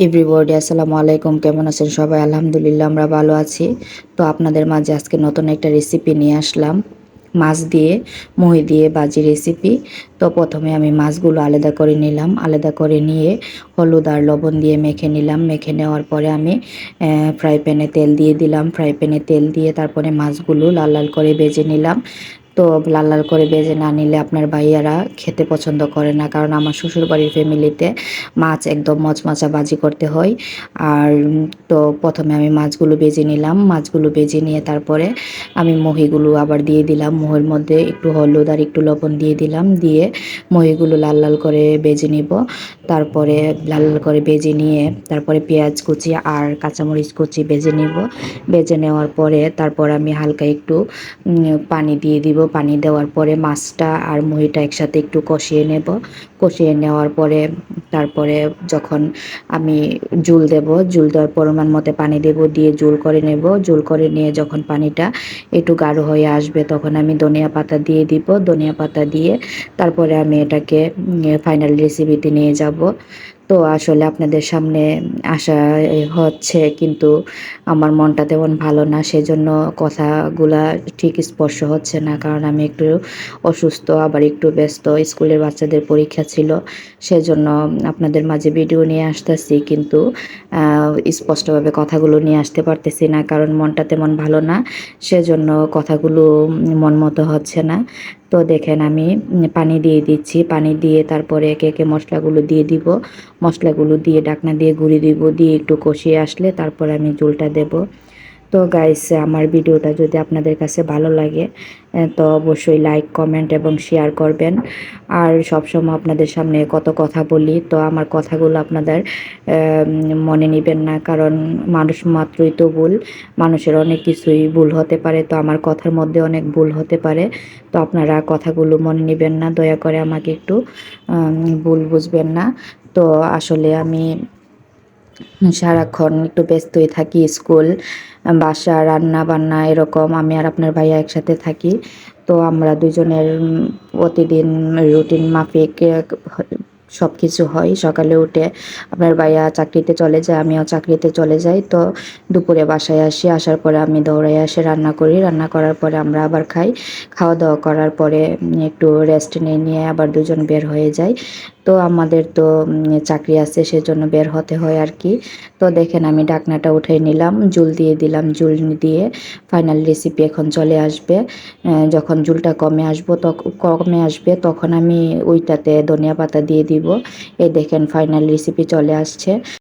Everybody আসসালামু আলাইকুম, কেমন আছেন সবাই? আলহামদুলিল্লাহ আমরা ভালো আছি। তো আপনাদের মাঝে আজকে নতুন একটা রেসিপি নিয়ে আসলাম, মাছ দিয়ে মুহি দিয়ে ভাজি রেসিপি। তো প্রথমে আমি মাছগুলো আলাদা করে নিলাম, আলাদা করে নিয়ে হলুদ আর লবণ দিয়ে মেখে নিলাম। মেখে নেওয়ার পরে আমি ফ্রাই প্যানে তেল দিয়ে দিলাম। ফ্রাই প্যানে তেল দিয়ে তারপরে মাছগুলো লাল লাল করে ভেজে নিলাম। তো লাল লাল করে ভেজে না নিলে আপনার ভাইয়ারা খেতে পছন্দ করে না, কারণ আমার শ্বশুরবাড়ির ফ্যামিলিতে মাছ একদম মচমচা ভাজি করতে হয়। আর তো প্রথমে আমি মাছগুলো ভেজে নিলাম। মাছগুলো ভেজে নিয়ে তারপরে আমি মহিগুলো আবার দিয়ে দিলাম। মহির মধ্যে একটু হলুদ আর একটু লবণ দিয়ে দিলাম, দিয়ে মহিগুলো লাল লাল করে ভেজে নিব। তারপরে লাল লাল করে ভেজে নিয়ে তারপরে পেঁয়াজ কুচি আর কাঁচামরিচ কুচি ভেজে নিব। ভেজে নেওয়ার পরে তারপর আমি হালকা একটু পানি দিয়ে দিব। পানি দেওয়ার পরে মাছটা আর মহিটা একসাথে একটু কষিয়ে নেব। কষিয়ে নেওয়ার পরে তারপরে যখন আমি জুল দেব, জুল দেওয়ার পরিমাণ মতো পানি দেব, দিয়ে জুল করে নেব। জুল করে নিয়ে যখন পানিটা একটু গাঢ় হয়ে আসবে তখন আমি ধনিয়া পাতা দিয়ে দিব। ধনিয়া পাতা দিয়ে তারপরে আমি এটাকে ফাইনাল রেসিপিতে নিয়ে যাব। তো আসলে আপনাদের সামনে আসা হচ্ছে, কিন্তু আমার মনটা তেমন ভালো না, সেজন্য কথাগুলা ঠিক স্পর্শ হচ্ছে না, কারণ আমি একটু অসুস্থ, আবার একটু ব্যস্ত, স্কুলের বাচ্চাদের পরীক্ষা ছিল, সেজন্য আপনাদের মাঝে ভিডিও নিয়ে আসতেছি, কিন্তু স্পষ্টভাবে কথাগুলো নিয়ে আসতে পারতেছি না, কারণ মনটা তেমন ভালো না, সেজন্য কথাগুলো মন মতো হচ্ছে না। তো দেখেন আমি পানি দিয়ে দিচ্ছি। পানি দিয়ে তারপরে একে একে মশলাগুলো দিয়ে দিব। মশলাগুলো দিয়ে ঢাকনা দিয়ে ঘুরিয়ে দিব, দিয়ে একটু কষিয়ে আসলে তারপর আমি ঝোলটা দেব। তো গাইস, আমার ভিডিওটা যদি আপনাদের কাছে ভালো লাগে তো অবশ্যই লাইক, কমেন্ট এবং শেয়ার করবেন। আর সবসময় আপনাদের সামনে কত কথা বলি, তো আমার কথাগুলো আপনাদের মনে নেবেন না, কারণ মানুষ মাত্রই তো ভুল, মানুষের অনেক কিছুই ভুল হতে পারে, তো আমার কথার মধ্যে অনেক ভুল হতে পারে। তো আপনারা কথাগুলো মনে নেবেন না, দয়া করে আমাকে একটু ভুল বুঝবেন না। তো আসলে আমি সারাক্ষণ একটু ব্যস্তই থাকি, স্কুল, বাসা, রান্না বান্না, এরকম আমি আর আপনার ভাইয়া একসাথে থাকি। তো আমরা দুজনের প্রতিদিন রুটিন মাফিক সব কিছু হয়। সকালে উঠে আপনার ভাইয়া চাকরিতে চলে যায়, আমিও চাকরিতে চলে যাই। তো দুপুরে বাসায় আসি, আসার পরে আমি দৌড়াই এসে রান্না করি। রান্না করার পরে আমরা আবার খাই। খাওয়া দাওয়া করার পরে একটু রেস্ট নিয়ে আবার দুজন বের হয়ে যাই। তো আমাদের তো চাকরি আছে, সেজন্য বের হতে হয় আর কি। তো দেখেন আমি ঢাকনাটা উঠে নিলাম, জুল দিয়ে দিলাম। জুল দিয়ে ফাইনাল রেসিপি এখন চলে আসবে। যখন জুলটা কমে আসবে তখন আমি ওইটাতে ধনিয়া পাতা দিয়ে দিব। এই দেখেন ফাইনাল রেসিপি চলে আসছে।